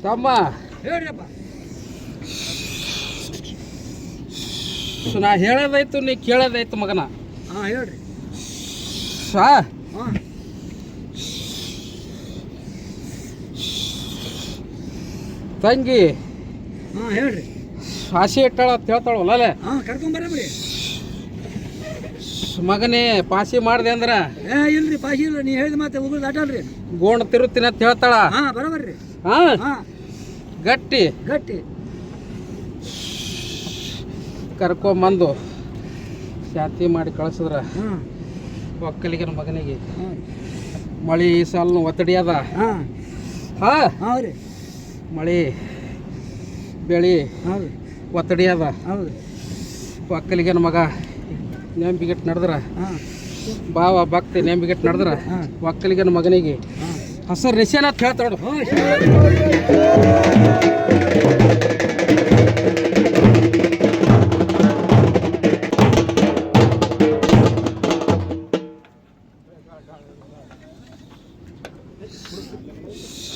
ತಮ್ಮ ಹೇಳ್ರಪ್ಪ. ನಾ ಹೇಳೋದಾಯ್ತು ನೀ ಕೇಳೋದಾಯ್ತು ಮಗನ. ಹೇಳ್ರಿ. ಸಾ ತಂಗಿ ಹೇಳ್ರಿ. ಆಸೆ ಇಟ್ಟಾಳ ಅಂತ ಹೇಳ್ತಾಳಲ್ಲ ಕರ್ಕೊಂಬರ್ರಿ. ಮಗನೇ ಪಾಸಿ ಮಾಡಿದೆ ಅಂದ್ರ ಇಲ್ರಿ ಪಾಸಿ ಇಲ್ಲ, ನೀ ಹೇಳಿದ ಮಾತೆ ಉಗುಳ್ದು ಆಟಲ್ರಿ. ಗೋಣ ತಿರುತ್ತೀನಿ ಅಂತ ಹೇಳ್ತಾಳ. ಬರೋಬರ್ರಿ. ಗಟ್ಟಿ ಗಟ್ಟಿ ಕರ್ಕೊಂಬಂದು ಶಾಂತಿ ಮಾಡಿ ಕಳಿಸಿದ್ರ ಒಕ್ಕಲಿಗನ ಮಗನಿಗೆ ಮಳಿ ಸಾಲನು ಒತ್ತಡಿ ಅದ. ಹೌದ್ರಿ. ಮಳಿ ಬೆಳಿ ಹೌದು ಒತ್ತಡಿ ಅದ. ಹೌದು. ಒಕ್ಕಲಿಗನ ಮಗ ನೆಂಬಿಗೆಟ್ಟು ನಡೆದ್ರ ಬಾವ ಭಕ್ತಿ ನೆಂಬಿಗೆಟ್ಟು ನಡೆದ್ರ ಒಕ್ಕಲಿಗನ ಮಗನಿಗೆ ಹಸರು ನಿಶಾನ ಅಂತ ಹೇಳ್ತಾಳು.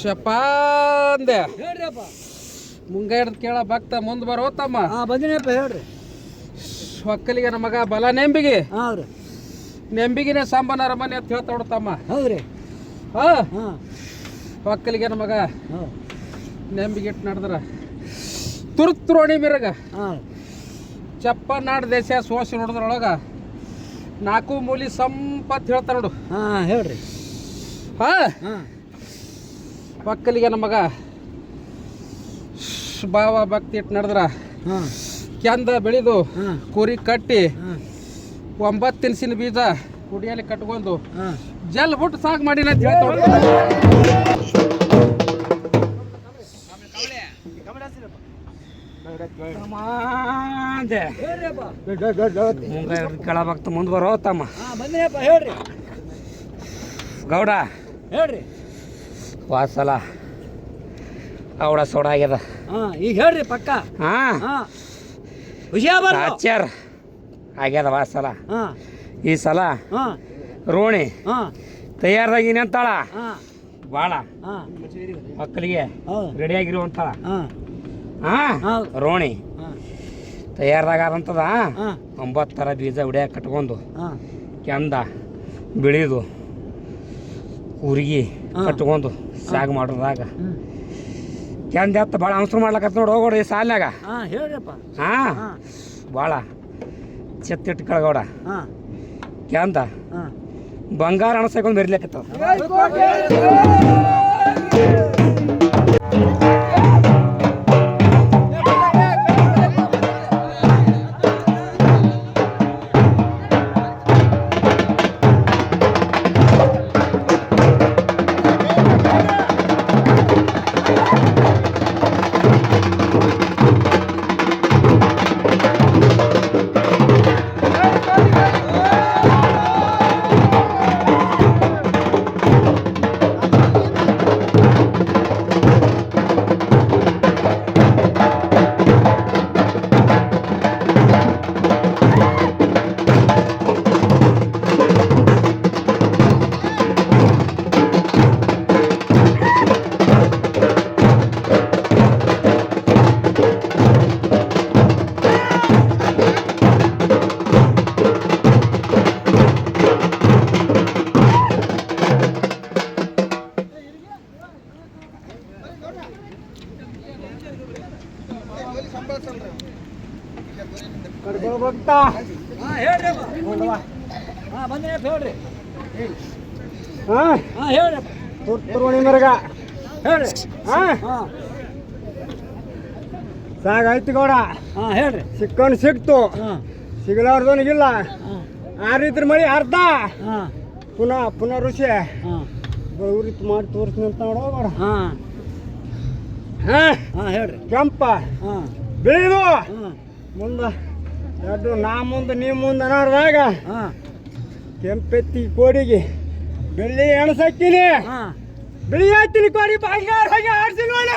ಶಪಾಂದೆ ಹೇಳ್ರಿಪ್ಪ. ಮುಂಗೈಡ್ದು ಕೇಳ ಭಕ್ತ ಮುಂದೆ ಬರೋ ತಮ್ಮ. ಬಂದಿನಪ್ಪ ಹೇಳ್ರಿ. ಒಕ್ಕಲಿಗನ ಮಗ ಬಲ ನೆಂಬಿಗೆ ಹೌದ್ರಿ. ನೆಂಬಿಗಿನೇ ಸಾಂಬಾರ ಮನೆ ಅಂತ ಹೇಳ್ತಾಳು ತಮ್ಮ. ಹೌದ್ರಿ. ಒಕ್ಕಲಿಗನ ಮಗ ನೆಂಬಿಗಿಟ್ಟು ನಡೆದ್ರ ತುರ್ತುರೋಣಿ ಮಿರಗ ಚಪ್ಪನಾಡು ದೇಶ ಸೋಸಿ ನೋಡಿದ್ರೊಳಗ ನಾಲ್ಕು ಮೂಲಿ ಸಂಪತ್ ಹೇಳ್ತಾರ ನೋಡು. ಹೇಳ್ರಿ. ಒಕ್ಕಲಿಗನ ಮಗ ಭಾವ ಭಕ್ತಿ ಇಟ್ಟು ನಡೆದ್ರ ಕೆಂದ ಬೆಳೆದು ಕುರಿ ಕಟ್ಟಿ 9 ತಿನ್ಸಿನ ಬೀಜ ಕುಡಿಯಲ್ಲಿ ಕಟ್ಕೊಂಡು ಜಲ್ ಬಿಟ್ಟು ಸಾಕು ಮಾಡಿ ಅಂತ ಹೇಳ್ತಾಳೆ. ಕೆಳಭಕ್ತ ಮುಂದೆ ಬರೋ ತಮ್ಮ. ಹೇಳ್ರಿ. ಗೌಡ ಹೇಳ್ರಿ. ವಾಸಲ ಅವಡ ಸೋಡ ಆಗ್ಯದ. ಈಗ ಹೇಳ್ರಿ ಪಕ್ಕ. ಆಚಾರ ಆಗ್ಯದ ವಾಸಲ. ಈ ಸಲ ರೋಣಿ ತಯಾರಾಗಿನಿ ಅಂತಾಳ. ಭಾಳ ಮಕ್ಕಳಿಗೆ ರೆಡಿಯಾಗಿರುವಂತಾಳ. ರೋಣಿ ತಯಾರಾಗಾರಂತದ 9 ಥರ ಬೀಜ ಉಡಿಯಾಕ ಕಟ್ಕೊಂಡು ಕೆಂದ ಬೆಳೆದು ಊರಿಗೆ ಕಟ್ಕೊಂಡು ಸಾಗು ಮಾಡೋದಾಗ ಕೆಂದ ಎತ್ತ ಭಾಳ ಅವಸರ ಮಾಡ್ಲಕತ್ತ ನೋಡಿ ಹೋಗೋಣ ಈ ಸಾಲಿನಾಗ. ಹೇಳ್ರಪ್ಪ. ಭಾಳ ಚೆತ್ತಿಟ್ಟು ಕಳ್ಗೌಡ ಕೆಂದ ಬಂಗಾರ ಅಣಸಕೊಂಡು ಮೆರಿಲಿಕತ್ತದ. ತುರ್ತುರೋಣಿ ಮಿರಗ ಹೇಳ್ರಿ. ಸಾಗಾಯ್ತು ಗೌಡ. ಹೇಳ್ರಿ. ಸಿಕ್ಕೊಂಡು ಸಿಕ್ತು, ಸಿಗಲಾರ್ದವನಿಗಿಲ್ಲ. ಆರಿದ್ರ ಮಳಿ ಅರ್ಧ ಪುನಃ ಋಷಿ ಉರಿತು ಮಾಡಿ ತೋರಿಸ್ತೀನಿ ಅಂತ ನೋಡೋಣ. ಹೇಳ್ರಿ. ಕೆಂಪ ಬೆಳೆದು ಮುಂದೆ ಎರಡು ನಾ ಮುಂದೆ ನೀ ಮುಂದೆ ಅನ್ನೋದಾಗ ಕೆಂಪೆತ್ತಿ ಕೋಡಿಗೆ ಬೆಳ್ಳಿ ಎಣಸಾಕ್ತೀನಿ, ಬಿಳಿ ಹಾಕ್ತೀನಿ ಕೋಡಿ ಬಂಗಾರ ಹಾಗೆ ಆಡ್ಸಿ ನೋಡಿ.